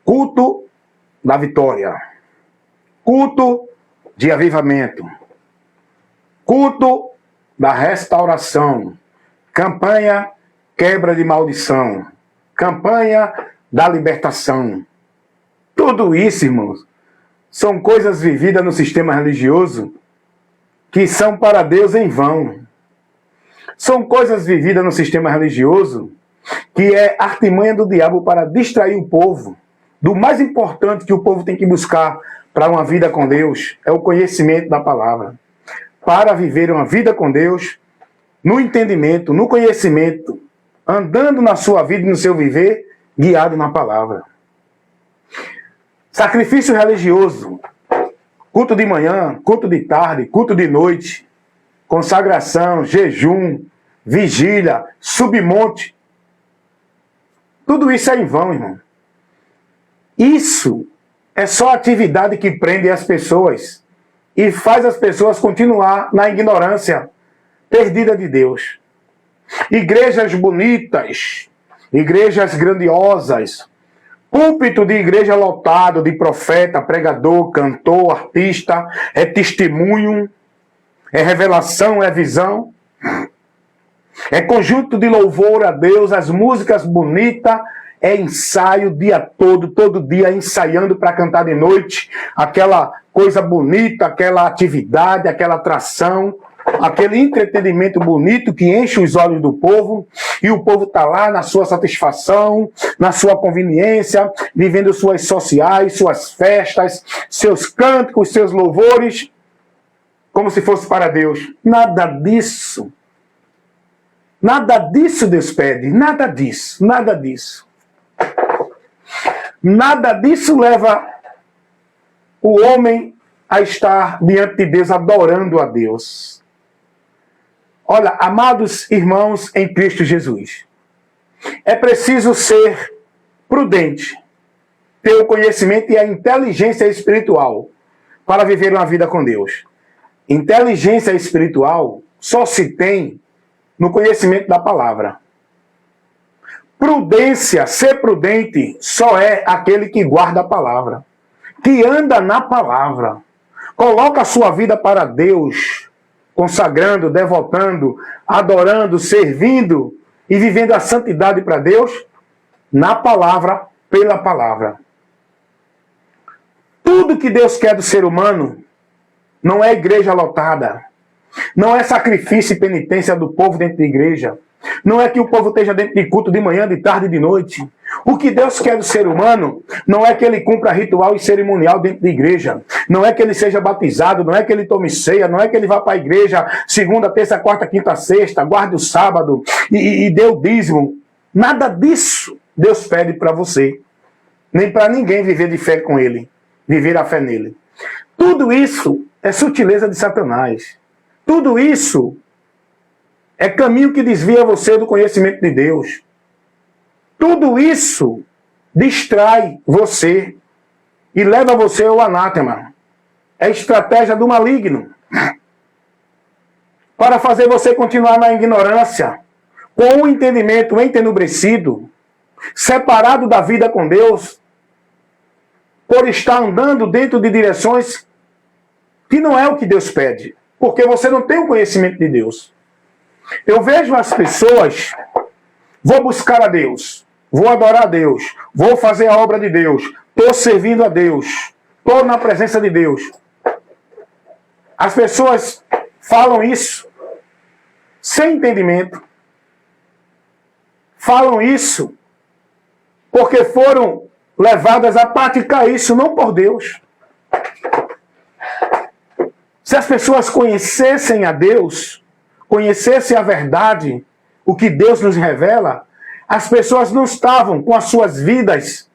culto da vitória, culto de avivamento, culto da restauração, campanha quebra de maldição, campanha da libertação. Tudo isso, irmãos, são coisas vividas no sistema religioso que são para Deus em vão. São coisas vividas no sistema religioso que é artimanha do diabo para distrair o povo. Do mais importante que o povo tem que buscar para uma vida com Deus é o conhecimento da palavra. Para viver uma vida com Deus, no entendimento, no conhecimento, andando na sua vida e no seu viver, guiado na palavra. Sacrifício religioso, culto de manhã, culto de tarde, culto de noite, consagração, jejum, vigília, submonte. Tudo isso é em vão, irmão. Isso é só atividade que prende as pessoas e faz as pessoas continuar na ignorância perdida de Deus. Igrejas bonitas, igrejas grandiosas, púlpito de igreja lotado de profeta, pregador, cantor, artista, é testemunho, é revelação, é visão, é conjunto de louvor a Deus, as músicas bonitas, é ensaio o dia todo dia ensaiando para cantar de noite, aquela coisa bonita, aquela atividade, aquela atração, aquele entretenimento bonito que enche os olhos do povo, e o povo está lá na sua satisfação, na sua conveniência, vivendo suas sociais, suas festas, seus cânticos, seus louvores, como se fosse para Deus. Nada disso. Nada disso Deus pede, nada disso, nada disso. Nada disso leva o homem a estar diante de Deus, adorando a Deus. Olha, amados irmãos em Cristo Jesus, é preciso ser prudente, ter o conhecimento e a inteligência espiritual para viver uma vida com Deus. Inteligência espiritual só se tem no conhecimento da palavra. Prudência, ser prudente, só é aquele que guarda a palavra, que anda na palavra, coloca a sua vida para Deus, consagrando, devotando, adorando, servindo e vivendo a santidade para Deus, na palavra, pela palavra. Tudo que Deus quer do ser humano não é igreja lotada, não é sacrifício e penitência do povo dentro da igreja, não é que o povo esteja dentro de culto de manhã, de tarde e de noite. O que Deus quer do ser humano não é que ele cumpra ritual e cerimonial dentro da igreja, não é que ele seja batizado, não é que ele tome ceia, não é que ele vá para a igreja segunda, terça, quarta, quinta, sexta, guarde o sábado e dê o dízimo. Nada disso Deus pede para você, nem para ninguém viver de fé com ele, viver a fé nele. Tudo isso é sutileza de Satanás. Tudo isso é caminho que desvia você do conhecimento de Deus. Tudo isso distrai você e leva você ao anátema. É estratégia do maligno para fazer você continuar na ignorância, com o entendimento entenebrecido, separado da vida com Deus, por estar andando dentro de direções que não é o que Deus pede, porque você não tem o conhecimento de Deus. Eu vejo as pessoas, vou buscar a Deus, vou adorar a Deus, vou fazer a obra de Deus, estou servindo a Deus, estou na presença de Deus. As pessoas falam isso sem entendimento. Falam isso porque foram levadas a praticar isso, não por Deus. Se as pessoas conhecessem a Deus, conhecessem a verdade, o que Deus nos revela, as pessoas não estavam com as suas vidas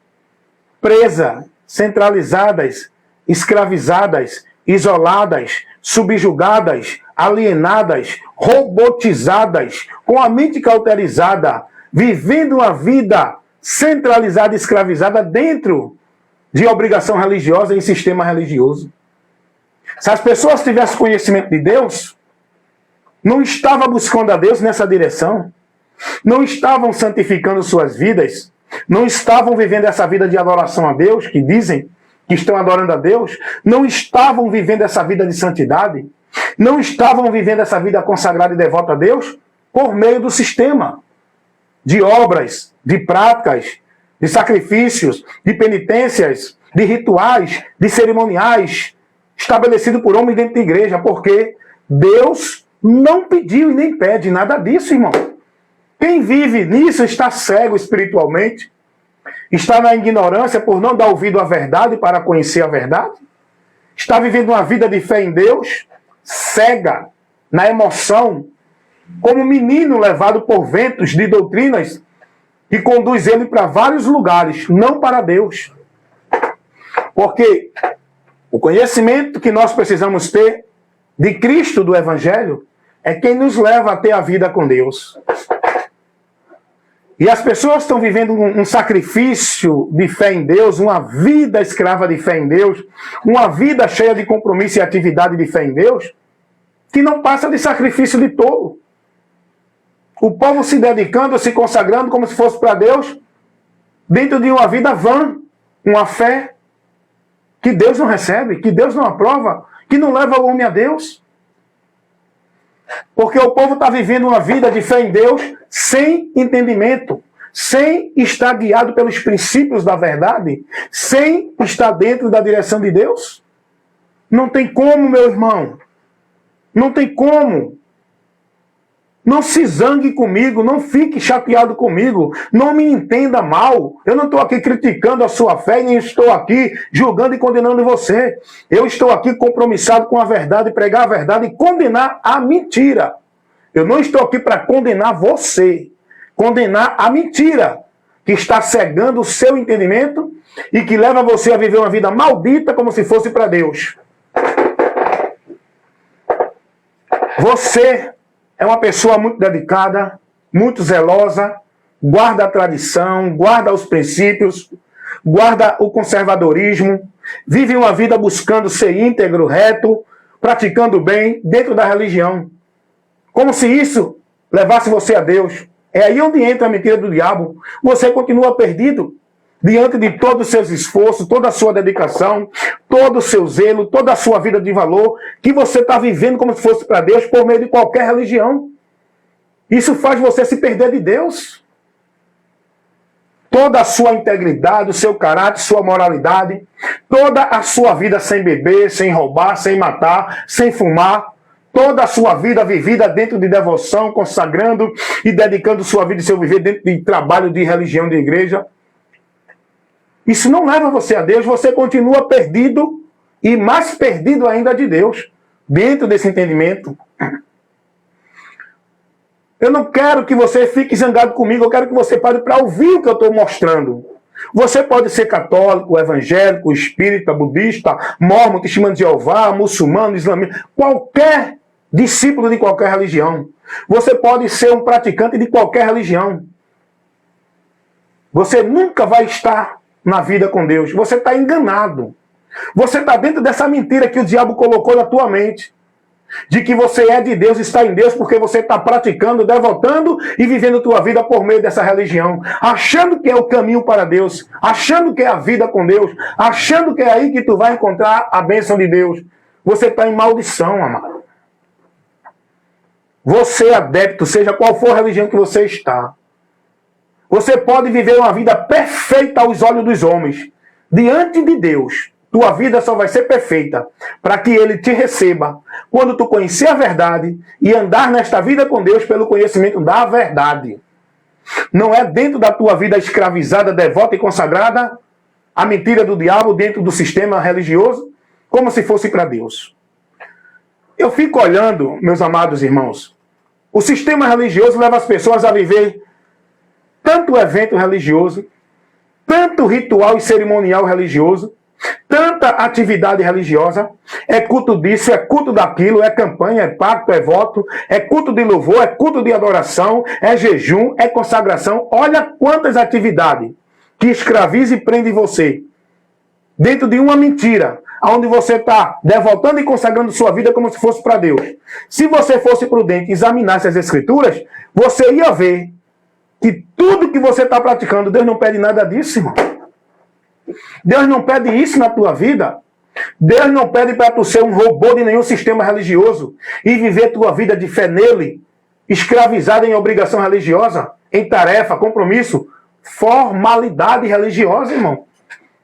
presas, centralizadas, escravizadas, isoladas, subjugadas, alienadas, robotizadas, com a mente cauterizada, vivendo uma vida centralizada e escravizada dentro de obrigação religiosa e sistema religioso. Se as pessoas tivessem conhecimento de Deus, não estavam buscando a Deus nessa direção, não estavam santificando suas vidas, não estavam vivendo essa vida de adoração a Deus, que dizem que estão adorando a Deus, não estavam vivendo essa vida de santidade, não estavam vivendo essa vida consagrada e devota a Deus por meio do sistema de obras, de práticas, de sacrifícios, de penitências, de rituais, de cerimoniais, estabelecido por homens dentro da igreja, porque Deus não pediu e nem pede nada disso, irmão. Quem vive nisso está cego espiritualmente, está na ignorância por não dar ouvido à verdade para conhecer a verdade, está vivendo uma vida de fé em Deus, cega, na emoção, como um menino levado por ventos de doutrinas que conduz ele para vários lugares, não para Deus. Porque o conhecimento que nós precisamos ter de Cristo, do Evangelho, é quem nos leva a ter a vida com Deus. E as pessoas estão vivendo um sacrifício de fé em Deus, uma vida escrava de fé em Deus, uma vida cheia de compromisso e atividade de fé em Deus, que não passa de sacrifício de tolo. O povo se dedicando, se consagrando como se fosse para Deus, dentro de uma vida vã, uma fé que Deus não recebe, que Deus não aprova, que não leva o homem a Deus. Porque o povo está vivendo uma vida de fé em Deus sem entendimento, sem estar guiado pelos princípios da verdade, sem estar dentro da direção de Deus. Não tem como, meu irmão. Não tem como. Não se zangue comigo, não fique chateado comigo, não me entenda mal. Eu não estou aqui criticando a sua fé, nem estou aqui julgando e condenando você. Eu estou aqui compromissado com a verdade, pregar a verdade e condenar a mentira. Eu não estou aqui para condenar você, condenar a mentira que está cegando o seu entendimento e que leva você a viver uma vida maldita como se fosse para Deus. Você é uma pessoa muito dedicada, muito zelosa, guarda a tradição, guarda os princípios, guarda o conservadorismo, vive uma vida buscando ser íntegro, reto, praticando o bem dentro da religião. Como se isso levasse você a Deus. É aí onde entra a mentira do diabo. Você continua perdido diante de todos os seus esforços, toda a sua dedicação, todo o seu zelo, toda a sua vida de valor, que você está vivendo como se fosse para Deus por meio de qualquer religião. Isso faz você se perder de Deus. Toda a sua integridade, o seu caráter, sua moralidade, toda a sua vida sem beber, sem roubar, sem matar, sem fumar, toda a sua vida vivida dentro de devoção, consagrando e dedicando sua vida e seu viver dentro de trabalho de religião, de igreja. Isso não leva você a Deus, você continua perdido e mais perdido ainda de Deus, dentro desse entendimento. Eu não quero que você fique zangado comigo, eu quero que você pare para ouvir o que eu estou mostrando. Você pode ser católico, evangélico, espírita, budista, mórmon, testemunho de Jeová, muçulmano, islamita, qualquer discípulo de qualquer religião. Você pode ser um praticante de qualquer religião. Você nunca vai estar na vida com Deus. Você está enganado. Você está dentro dessa mentira que o diabo colocou na tua mente. De que você é de Deus, está em Deus, porque você está praticando, devotando e vivendo tua vida por meio dessa religião. Achando que é o caminho para Deus. Achando que é a vida com Deus. Achando que é aí que tu vai encontrar a bênção de Deus. Você está em maldição, amado. Você é adepto, seja qual for a religião que você está. Você pode viver uma vida perfeita aos olhos dos homens. Diante de Deus, tua vida só vai ser perfeita para que Ele te receba quando tu conhecer a verdade e andar nesta vida com Deus pelo conhecimento da verdade. Não é dentro da tua vida escravizada, devota e consagrada a mentira do diabo dentro do sistema religioso, como se fosse para Deus. Eu fico olhando, meus amados irmãos, o sistema religioso leva as pessoas a viver tanto evento religioso, tanto ritual e cerimonial religioso, tanta atividade religiosa, é culto disso, é culto daquilo, é campanha, é pacto, é voto, é culto de louvor, é culto de adoração, é jejum, é consagração. Olha quantas atividades que escraviza e prende você dentro de uma mentira, onde você está devotando e consagrando sua vida como se fosse para Deus. Se você fosse prudente e examinasse as Escrituras, você ia ver que tudo que você está praticando, Deus não pede nada disso, irmão. Deus não pede isso na tua vida. Deus não pede para tu ser um robô de nenhum sistema religioso e viver tua vida de fé nele, escravizado em obrigação religiosa, em tarefa, compromisso, formalidade religiosa, irmão.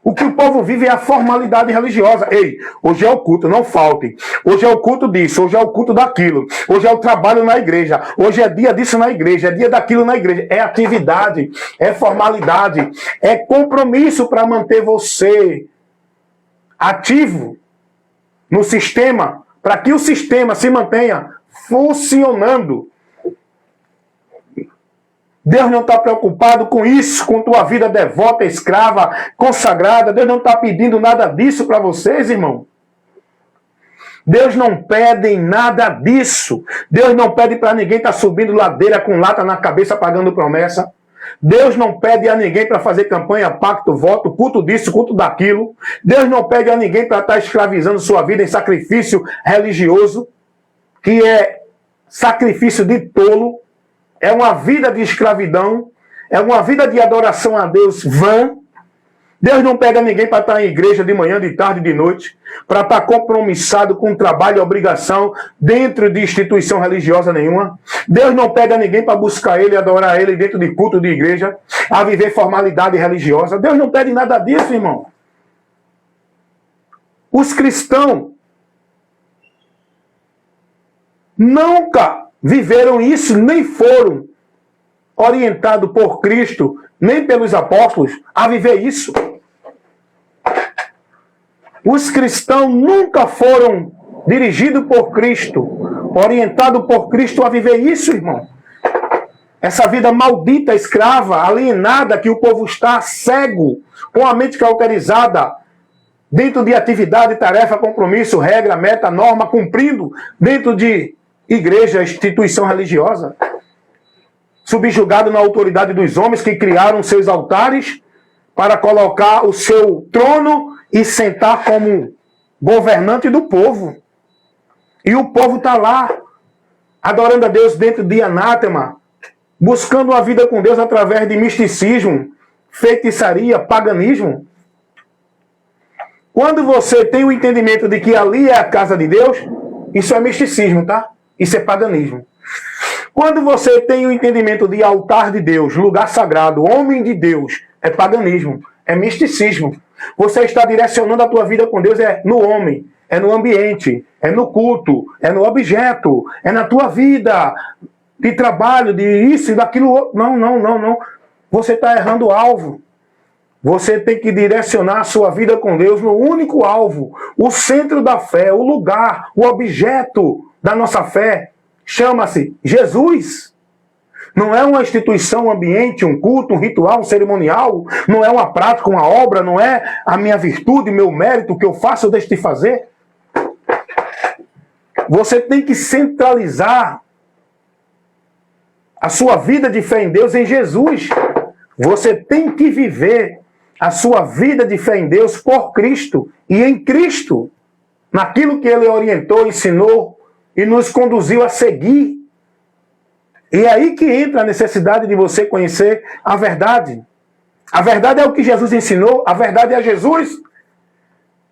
O que o povo vive é a formalidade religiosa. Ei, hoje é o culto, não faltem. Hoje é o culto disso, hoje é o culto daquilo. Hoje é o trabalho na igreja. Hoje é dia disso na igreja, é dia daquilo na igreja. É atividade, é formalidade, é compromisso para manter você ativo no sistema, para que o sistema se mantenha funcionando. Deus não está preocupado com isso, com tua vida devota, escrava, consagrada. Deus não está pedindo nada disso para vocês, irmão. Deus não pede nada disso. Deus não pede para ninguém estar subindo ladeira com lata na cabeça pagando promessa. Deus não pede a ninguém para fazer campanha, pacto, voto, culto disso, culto daquilo. Deus não pede a ninguém para estar escravizando sua vida em sacrifício religioso, que é sacrifício de tolo. É uma vida de escravidão, é uma vida de adoração a Deus vã. Deus não pega ninguém para estar em igreja de manhã, de tarde, de noite, para estar compromissado com trabalho e obrigação dentro de instituição religiosa nenhuma. Deus não pega ninguém para buscar Ele, adorar Ele dentro de culto de igreja, a viver formalidade religiosa. Deus não pede nada disso, irmão. Os cristãos nunca viveram isso, nem foram orientados por Cristo, nem pelos apóstolos, a viver isso. Os cristãos nunca foram dirigidos por Cristo, orientados por Cristo a viver isso, irmão. Essa vida maldita, escrava, alienada, que o povo está cego, com a mente cauterizada, dentro de atividade, tarefa, compromisso, regra, meta, norma, cumprindo, dentro de igreja, instituição religiosa, subjugado na autoridade dos homens que criaram seus altares para colocar o seu trono e sentar como governante do povo. E o povo está lá, adorando a Deus dentro de anátema, buscando uma vida com Deus através de misticismo, feitiçaria, paganismo. Quando você tem o entendimento de que ali é a casa de Deus, isso é misticismo, tá? Isso é paganismo. Quando você tem o entendimento de altar de Deus, lugar sagrado, homem de Deus, é paganismo, é misticismo. Você está direcionando a tua vida com Deus é no homem, é no ambiente, é no culto, é no objeto, é na tua vida de trabalho, de isso e daquilo. Não. Você está errando o alvo. Você tem que direcionar a sua vida com Deus no único alvo, o centro da fé, o lugar, o objeto da nossa fé, chama-se Jesus. Não é uma instituição, um ambiente, um culto, um ritual, um cerimonial, não é uma prática, uma obra, não é a minha virtude, meu mérito, o que eu faço ou deixo de fazer. Você tem que centralizar a sua vida de fé em Deus em Jesus. Você tem que viver a sua vida de fé em Deus por Cristo e em Cristo, naquilo que Ele orientou, ensinou e nos conduziu a seguir. E é aí que entra a necessidade de você conhecer a verdade. A verdade é o que Jesus ensinou, a verdade é Jesus.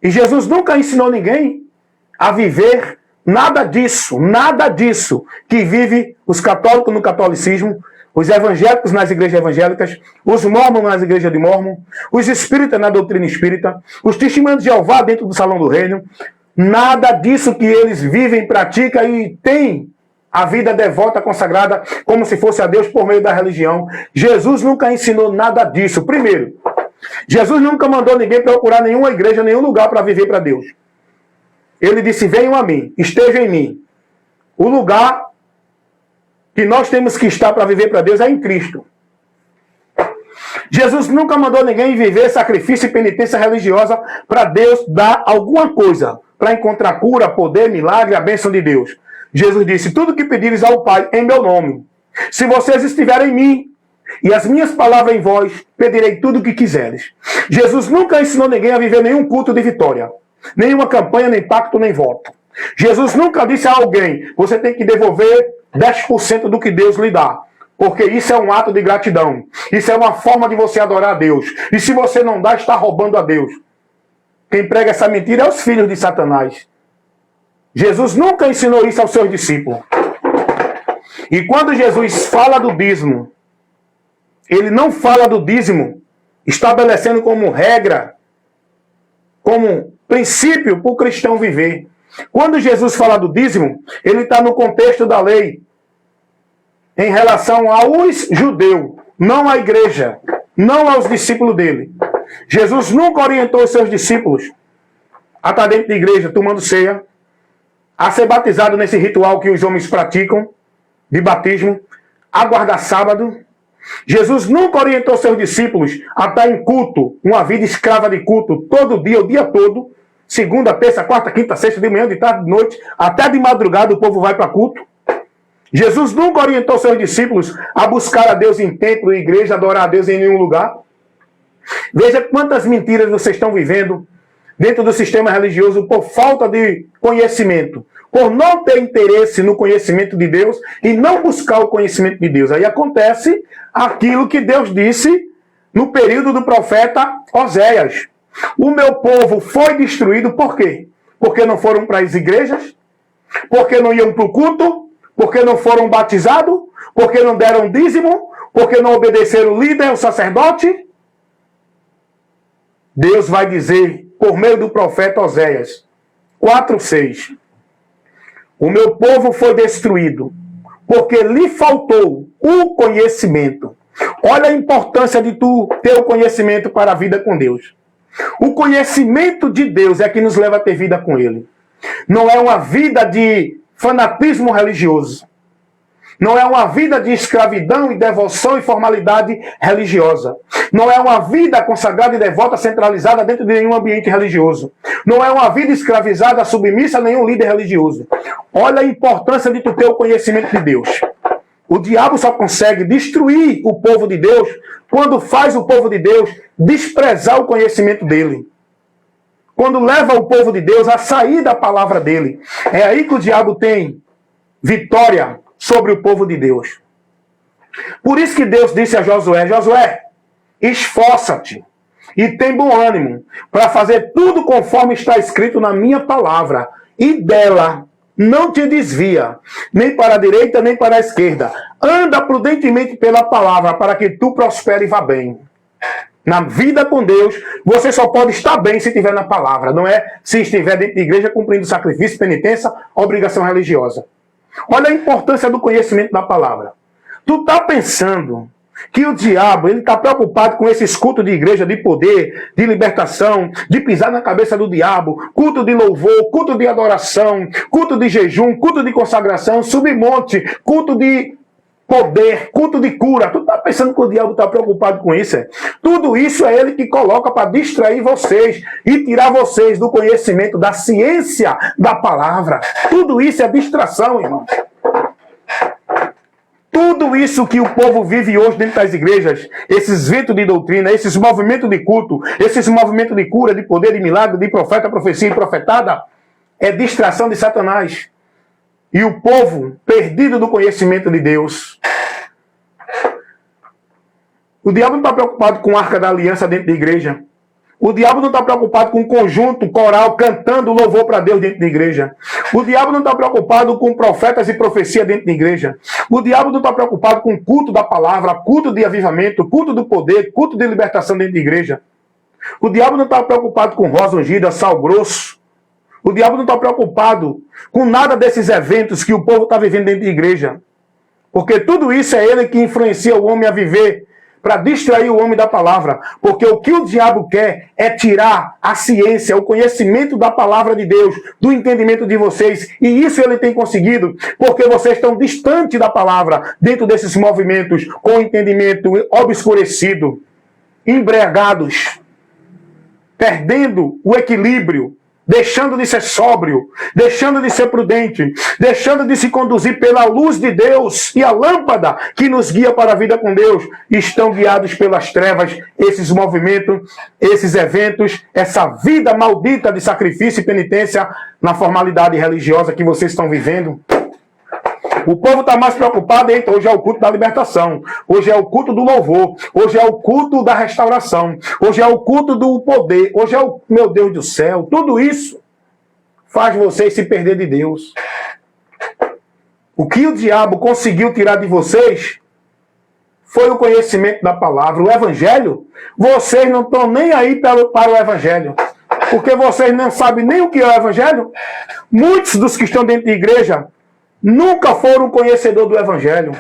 E Jesus nunca ensinou ninguém a viver nada disso que vive os católicos no catolicismo, os evangélicos nas igrejas evangélicas, os mormons nas igrejas de mormon, os espíritas na doutrina espírita, os testemunhos de Jeová dentro do salão do reino. Nada disso que eles vivem, praticam e têm a vida devota, consagrada, como se fosse a Deus por meio da religião. Jesus nunca ensinou nada disso. Primeiro, Jesus nunca mandou ninguém procurar nenhuma igreja, nenhum lugar para viver para Deus. Ele disse, venham a mim, estejam em mim. O lugar que nós temos que estar para viver para Deus é em Cristo. Jesus nunca mandou ninguém viver sacrifício e penitência religiosa para Deus dar alguma coisa, para encontrar cura, poder, milagre, a bênção de Deus. Jesus disse, tudo que pedires ao Pai em meu nome, se vocês estiverem em mim e as minhas palavras em vós, pedirei tudo o que quiseres. Jesus nunca ensinou ninguém a viver nenhum culto de vitória, nenhuma campanha, nem pacto, nem voto. Jesus nunca disse a alguém, você tem que devolver 10% do que Deus lhe dá. Porque isso é um ato de gratidão. Isso é uma forma de você adorar a Deus. E se você não dá, está roubando a Deus. Quem prega essa mentira é os filhos de Satanás. Jesus nunca ensinou isso aos seus discípulos. E quando Jesus fala do dízimo, ele não fala do dízimo estabelecendo como regra, como princípio para o cristão viver. Quando Jesus fala do dízimo, ele está no contexto da lei em relação aos judeus, não à igreja, não aos discípulos dele. Jesus nunca orientou os seus discípulos a estar dentro da igreja tomando ceia, a ser batizado nesse ritual que os homens praticam de batismo, a guardar sábado. Jesus nunca orientou seus discípulos a estar em culto, uma vida escrava de culto, todo dia, o dia todo, segunda, terça, quarta, quinta, sexta, de manhã, de tarde, de noite, até de madrugada o povo vai para culto. Jesus nunca orientou seus discípulos a buscar a Deus em templo, em igreja, adorar a Deus em nenhum lugar. Veja quantas mentiras vocês estão vivendo dentro do sistema religioso por falta de conhecimento, por não ter interesse no conhecimento de Deus e não buscar o conhecimento de Deus. Aí acontece aquilo que Deus disse no período do profeta Oséias. O meu povo foi destruído por quê? Porque não foram para as igrejas? Porque não iam para o culto? Porque não foram batizados? Porque não deram dízimo? Porque não obedeceram o líder, o sacerdote? Deus vai dizer, por meio do profeta Oséias, 4:6. O meu povo foi destruído, porque lhe faltou o conhecimento. Olha a importância de tu ter o conhecimento para a vida com Deus. O conhecimento de Deus é que nos leva a ter vida com Ele. Não é uma vida de fanatismo religioso. Não é uma vida de escravidão e devoção e formalidade religiosa. Não é uma vida consagrada e devota centralizada dentro de nenhum ambiente religioso. Não é uma vida escravizada, submissa a nenhum líder religioso. Olha a importância de tu ter o conhecimento de Deus. O diabo só consegue destruir o povo de Deus quando faz o povo de Deus desprezar o conhecimento dele. Quando leva o povo de Deus a sair da palavra dele. É aí que o diabo tem vitória sobre o povo de Deus. Por isso que Deus disse a Josué, Josué, esforça-te e tem bom ânimo para fazer tudo conforme está escrito na minha palavra, e dela não te desvia, nem para a direita, nem para a esquerda. Anda prudentemente pela palavra, para que tu prospere e vá bem. Na vida com Deus, você só pode estar bem se estiver na palavra, não é se estiver dentro da igreja cumprindo sacrifício, penitência, obrigação religiosa. Olha a importância do conhecimento da palavra. Tu está pensando que o diabo ele está preocupado com esses cultos de igreja, de poder, de libertação, de pisar na cabeça do diabo, culto de louvor, culto de adoração, culto de jejum, culto de consagração, submonte, culto de poder, culto de cura. Tu está pensando que o diabo está preocupado com isso? É? Tudo isso é ele que coloca para distrair vocês e tirar vocês do conhecimento, da ciência da palavra. Tudo isso é distração, irmão. Tudo isso que o povo vive hoje dentro das igrejas, esses ventos de doutrina, esses movimentos de culto, esses movimentos de cura, de poder, de milagre, de profeta, profecia e profetada, é distração de Satanás. E o povo perdido do conhecimento de Deus. O diabo não está preocupado com a arca da aliança dentro da igreja. O diabo não está preocupado com um conjunto coral cantando louvor para Deus dentro da igreja. O diabo não está preocupado com profetas e profecia dentro da igreja. O diabo não está preocupado com culto da palavra, culto de avivamento, culto do poder, culto de libertação dentro da igreja. O diabo não está preocupado com rosa ungida, sal grosso. O diabo não está preocupado com nada desses eventos que o povo está vivendo dentro da igreja. Porque tudo isso é ele que influencia o homem a viver para distrair o homem da palavra. Porque o que o diabo quer é tirar a ciência, o conhecimento da palavra de Deus, do entendimento de vocês. E isso ele tem conseguido porque vocês estão distantes da palavra, dentro desses movimentos, com o entendimento obscurecido, embriagados, perdendo o equilíbrio, deixando de ser sóbrio, deixando de ser prudente, deixando de se conduzir pela luz de Deus e a lâmpada que nos guia para a vida com Deus, estão guiados pelas trevas, esses movimentos, esses eventos, essa vida maldita de sacrifício e penitência na formalidade religiosa que vocês estão vivendo. O povo está mais preocupado em hoje é o culto da libertação, hoje é o culto do louvor, hoje é o culto da restauração, hoje é o culto do poder, hoje é o, meu Deus do céu, tudo isso faz vocês se perder de Deus. O que o diabo conseguiu tirar de vocês foi o conhecimento da palavra. O evangelho, vocês não estão nem aí para o evangelho. Porque vocês não sabem nem o que é o evangelho. Muitos dos que estão dentro da igreja nunca foram conhecedores do evangelho.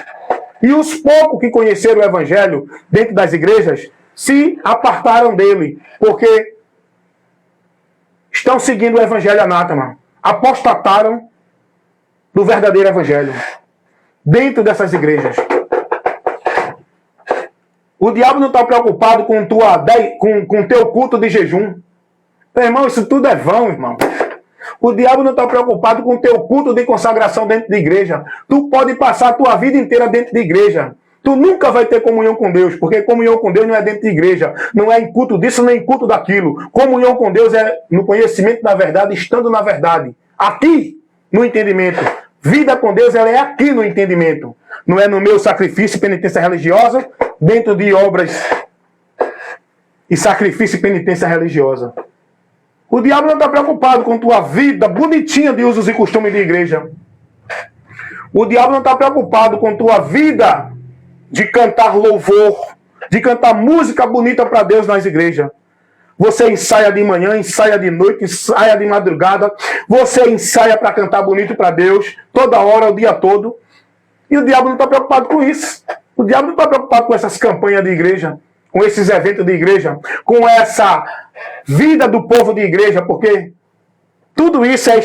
E os poucos que conheceram o evangelho dentro das igrejas se apartaram dele. Porque estão seguindo o evangelho anátema. Apostataram do verdadeiro evangelho dentro dessas igrejas. O diabo não está preocupado com o teu culto de jejum. Meu irmão, isso tudo é vão, irmão. O diabo não está preocupado com o teu culto de consagração dentro da igreja. Tu pode passar a tua vida inteira dentro da igreja. Tu nunca vai ter comunhão com Deus, porque comunhão com Deus não é dentro da igreja. Não é em culto disso, nem em culto daquilo. Comunhão com Deus é no conhecimento da verdade, estando na verdade. Aqui, no entendimento. Vida com Deus, ela é aqui no entendimento. Não é no meu sacrifício e penitência religiosa, dentro de obras e sacrifício e penitência religiosa. O diabo não está preocupado com tua vida bonitinha de usos e costumes de igreja. O diabo não está preocupado com tua vida de cantar louvor, de cantar música bonita para Deus nas igrejas. Você ensaia de manhã, ensaia de noite, ensaia de madrugada. Você ensaia para cantar bonito para Deus, toda hora, o dia todo. E o diabo não está preocupado com isso. O diabo não está preocupado com essas campanhas de igreja, com esses eventos de igreja, com essa vida do povo de igreja, porque tudo isso é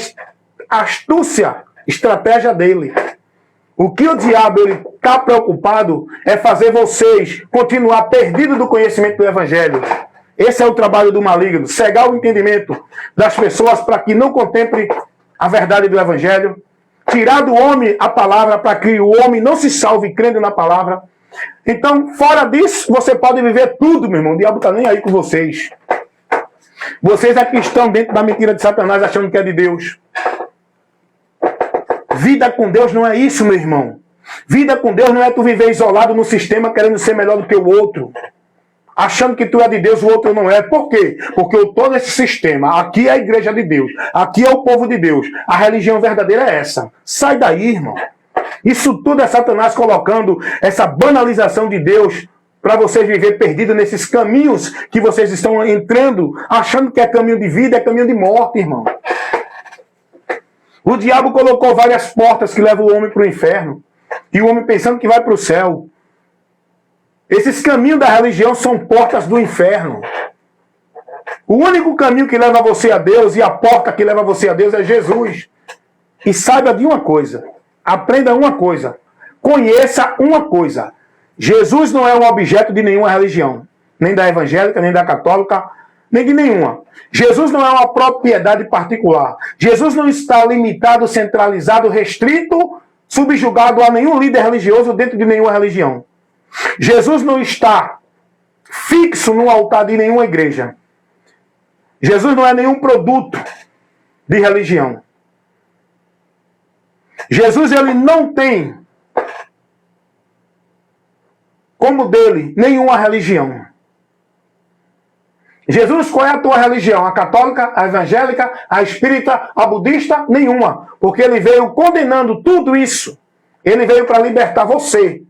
astúcia, estratégia dele. O que o diabo está preocupado é fazer vocês continuar perdidos do conhecimento do evangelho. Esse é o trabalho do maligno, cegar o entendimento das pessoas para que não contemple a verdade do evangelho, tirar do homem a palavra para que o homem não se salve crendo na palavra. Então, fora disso, você pode viver tudo, meu irmão. O diabo está nem aí com vocês. Vocês aqui estão dentro da mentira de Satanás achando que é de Deus. Vida com Deus não é isso, meu irmão. Vida com Deus não é tu viver isolado no sistema querendo ser melhor do que o outro. Achando que tu é de Deus, o outro não é. Por quê? Porque eu estou nesse sistema. Aqui é a igreja de Deus. Aqui é o povo de Deus. A religião verdadeira é essa. Sai daí, irmão. Isso tudo é Satanás colocando essa banalização de Deus para vocês viver perdidos nesses caminhos que vocês estão entrando, achando que é caminho de vida, é caminho de morte, irmão. O diabo colocou várias portas que levam o homem para o inferno. E o homem pensando que vai para o céu. Esses caminhos da religião são portas do inferno. O único caminho que leva você a Deus e a porta que leva você a Deus é Jesus. E saiba de uma coisa. Aprenda uma coisa. Conheça uma coisa. Jesus não é um objeto de nenhuma religião. Nem da evangélica, nem da católica, nem de nenhuma. Jesus não é uma propriedade particular. Jesus não está limitado, centralizado, restrito, subjugado a nenhum líder religioso dentro de nenhuma religião. Jesus não está fixo no altar de nenhuma igreja. Jesus não é nenhum produto de religião. Jesus, ele não tem como dele nenhuma religião. Jesus, qual é a tua religião? A católica, a evangélica, a espírita, a budista? Nenhuma. Porque ele veio condenando tudo isso. Ele veio para libertar você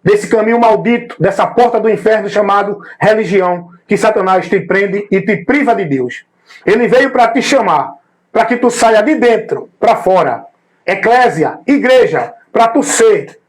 desse caminho maldito, dessa porta do inferno chamado religião, que Satanás te prende e te priva de Deus. Ele veio para te chamar, para que tu saia de dentro para fora. Eclésia, igreja, para tu ser.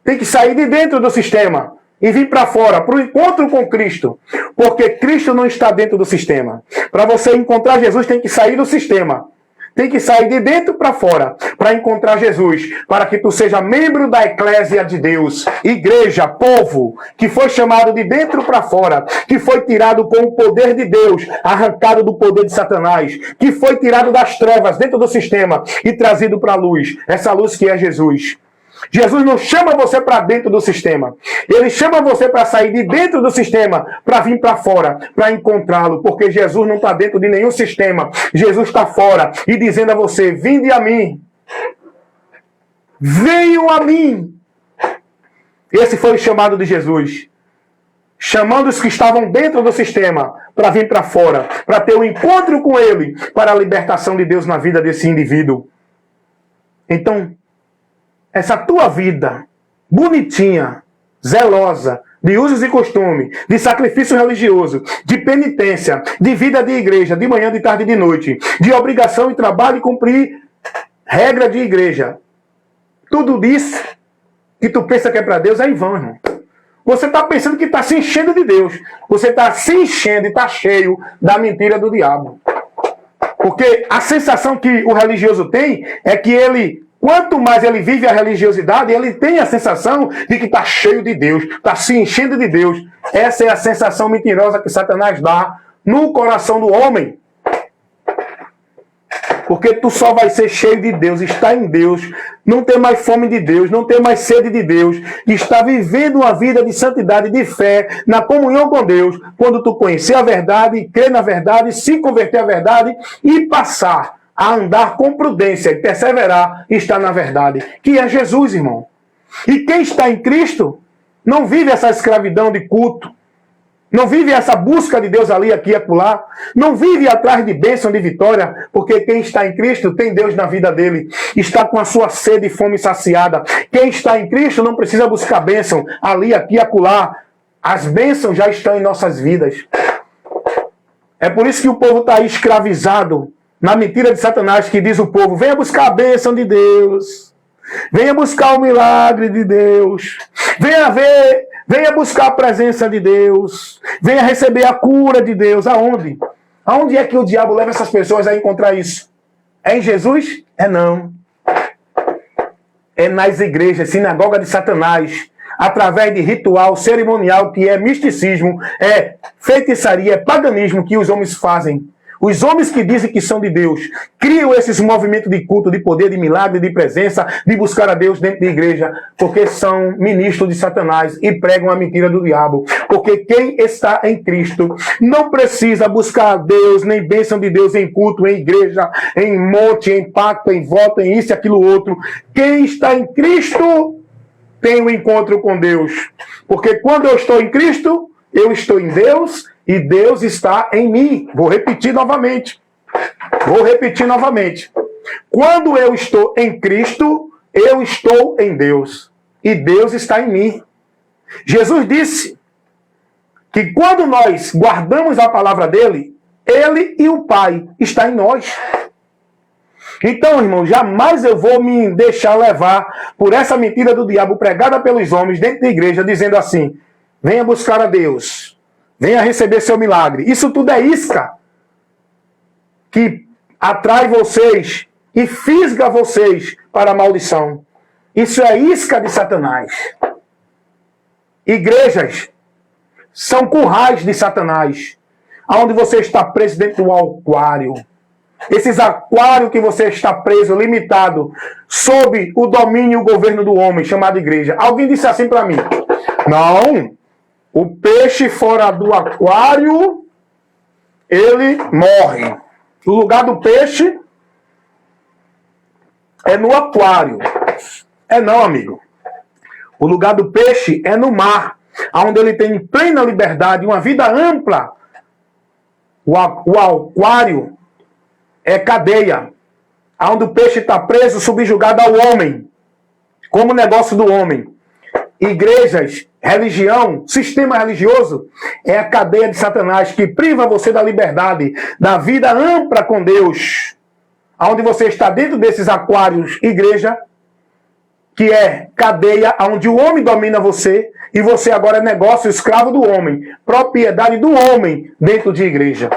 Tem que sair de dentro do sistema e vir para fora, para o encontro com Cristo. Porque Cristo não está dentro do sistema. Para você encontrar Jesus, tem que sair do sistema. Tem que sair de dentro para fora para encontrar Jesus, para que tu seja membro da eclésia de Deus, igreja, povo, que foi chamado de dentro para fora, que foi tirado com o poder de Deus, arrancado do poder de Satanás, que foi tirado das trevas dentro do sistema e trazido para a luz, essa luz que é Jesus. Jesus não chama você para dentro do sistema. Ele chama você para sair de dentro do sistema, para vir para fora, para encontrá-lo. Porque Jesus não está dentro de nenhum sistema. Jesus está fora e dizendo a você, vinde a mim. venham a mim. Esse foi o chamado de Jesus. Chamando os que estavam dentro do sistema para vir para fora, para ter um encontro com Ele, para a libertação de Deus na vida desse indivíduo. Então, essa tua vida bonitinha, zelosa, de usos e costumes, de sacrifício religioso, de penitência, de vida de igreja, de manhã, de tarde e de noite, de obrigação e trabalho e cumprir regra de igreja. Tudo isso que tu pensa que é para Deus é em vão, irmão. Você está pensando que está se enchendo de Deus. Você está se enchendo e está cheio da mentira do diabo. Porque a sensação que o religioso tem é que ele, quanto mais ele vive a religiosidade, ele tem a sensação de que está cheio de Deus, está se enchendo de Deus. Essa é a sensação mentirosa que Satanás dá no coração do homem. Porque tu só vai ser cheio de Deus, estar em Deus, não ter mais fome de Deus, não ter mais sede de Deus, estar vivendo uma vida de santidade, de fé, na comunhão com Deus, quando tu conhecer a verdade, crer na verdade, se converter à verdade e passar a andar com prudência e perseverar e estar na verdade, que é Jesus, irmão. E quem está em Cristo não vive essa escravidão de culto, não vive essa busca de Deus ali, aqui e acolá. Não vive atrás de bênção, de vitória. Porque quem está em Cristo tem Deus na vida dele. Está com a sua sede e fome saciada. Quem está em Cristo não precisa buscar bênção ali, aqui e acolá. As bênçãos já estão em nossas vidas. É por isso que o povo está aí escravizado na mentira de Satanás, que diz o povo: venha buscar a bênção de Deus. Venha buscar o milagre de Deus. Venha buscar a presença de Deus. Venha receber a cura de Deus. Aonde? Aonde é que o diabo leva essas pessoas a encontrar isso? É em Jesus? É não. É nas igrejas, sinagoga de Satanás, através de ritual cerimonial, que é misticismo, é feitiçaria, é paganismo que os homens fazem. Os homens que dizem que são de Deus criam esses movimentos de culto, de poder, de milagre, de presença, de buscar a Deus dentro da igreja, porque são ministros de Satanás e pregam a mentira do diabo. Porque quem está em Cristo não precisa buscar a Deus, nem bênção de Deus em culto, em igreja, em monte, em pacto, em voto, em isso e aquilo outro. Quem está em Cristo tem um encontro com Deus. Porque quando eu estou em Cristo, eu estou em Deus e Deus está em mim. Vou repetir novamente. Quando eu estou em Cristo, eu estou em Deus. E Deus está em mim. Jesus disse que quando nós guardamos a palavra dele, ele e o Pai estão em nós. Então, irmão, jamais eu vou me deixar levar por essa mentira do diabo pregada pelos homens dentro da igreja, dizendo assim: venha buscar a Deus. Venha receber seu milagre. Isso tudo é isca que atrai vocês e fisga vocês para a maldição. Isso é isca de Satanás. Igrejas são currais de Satanás, onde você está preso dentro do aquário. Esses aquários que você está preso, limitado, sob o domínio e o governo do homem, chamado igreja. Alguém disse assim para mim: não. O peixe fora do aquário, ele morre. O lugar do peixe é no aquário. É não, amigo. O lugar do peixe é no mar, onde ele tem plena liberdade, uma vida ampla. O aquário é cadeia, onde o peixe está preso, subjugado ao homem, como negócio do homem. Igrejas, religião, sistema religioso é a cadeia de Satanás que priva você da liberdade, da vida ampla com Deus. Onde você está dentro desses aquários, igreja, que é cadeia onde o homem domina você e você agora é negócio, escravo do homem, propriedade do homem dentro de igreja.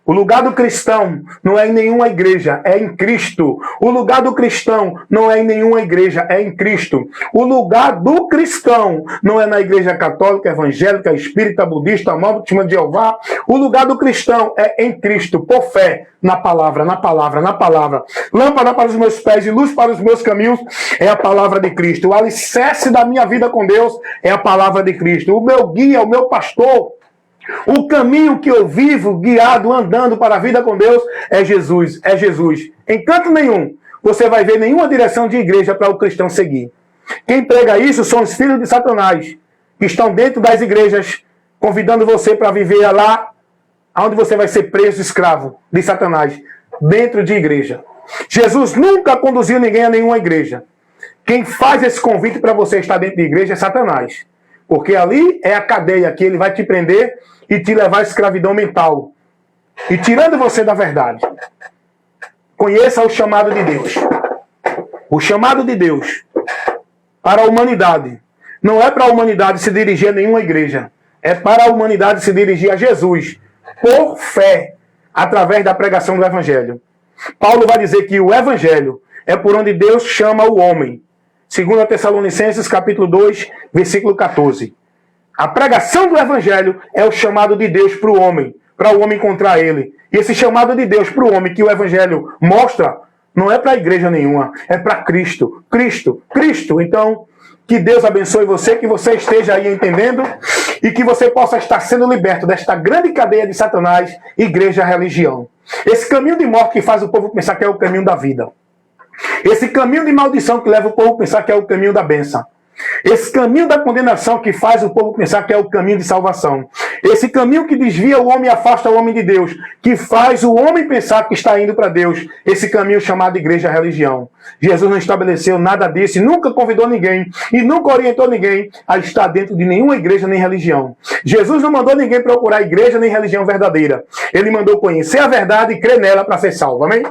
O lugar do cristão não é em nenhuma igreja, é em Cristo. O lugar do cristão não é em nenhuma igreja, é em Cristo. O lugar do cristão não é na igreja católica, evangélica, espírita, budista, mormon, testemunha de Jeová. O lugar do cristão é em Cristo, por fé, na palavra, na palavra, na palavra. Lâmpada para os meus pés e luz para os meus caminhos é a palavra de Cristo. O alicerce da minha vida com Deus é a palavra de Cristo. O meu guia, o meu pastor, o caminho que eu vivo, guiado, andando para a vida com Deus, é Jesus. É Jesus. Em canto nenhum você vai ver nenhuma direção de igreja para o cristão seguir. Quem prega isso são os filhos de Satanás, que estão dentro das igrejas, convidando você para viver lá, onde você vai ser preso, escravo de Satanás, dentro de igreja. Jesus nunca conduziu ninguém a nenhuma igreja. Quem faz esse convite para você estar dentro de igreja é Satanás. Porque ali é a cadeia que ele vai te prender e te levar à escravidão mental. E tirando você da verdade. Conheça o chamado de Deus. O chamado de Deus para a humanidade não é para a humanidade se dirigir a nenhuma igreja. É para a humanidade se dirigir a Jesus por fé, através da pregação do Evangelho. Paulo vai dizer que o Evangelho é por onde Deus chama o homem. 2 Tessalonicenses, capítulo 2, versículo 14. A pregação do Evangelho é o chamado de Deus para o homem encontrar ele. E esse chamado de Deus para o homem que o Evangelho mostra, não é para a igreja nenhuma, é para Cristo. Cristo, Cristo. Então, que Deus abençoe você, que você esteja aí entendendo e que você possa estar sendo liberto desta grande cadeia de Satanás, igreja, religião. Esse caminho de morte que faz o povo pensar que é o caminho da vida. Esse caminho de maldição que leva o povo a pensar que é o caminho da bênção. Esse caminho da condenação que faz o povo pensar que é o caminho de salvação. Esse caminho que desvia o homem e afasta o homem de Deus, que faz o homem pensar que está indo para Deus. Esse caminho chamado igreja, religião. Jesus não estabeleceu nada disso, nunca convidou ninguém e nunca orientou ninguém a estar dentro de nenhuma igreja nem religião. Jesus não mandou ninguém procurar igreja nem religião verdadeira. Ele mandou conhecer a verdade e crer nela para ser salvo. Amém?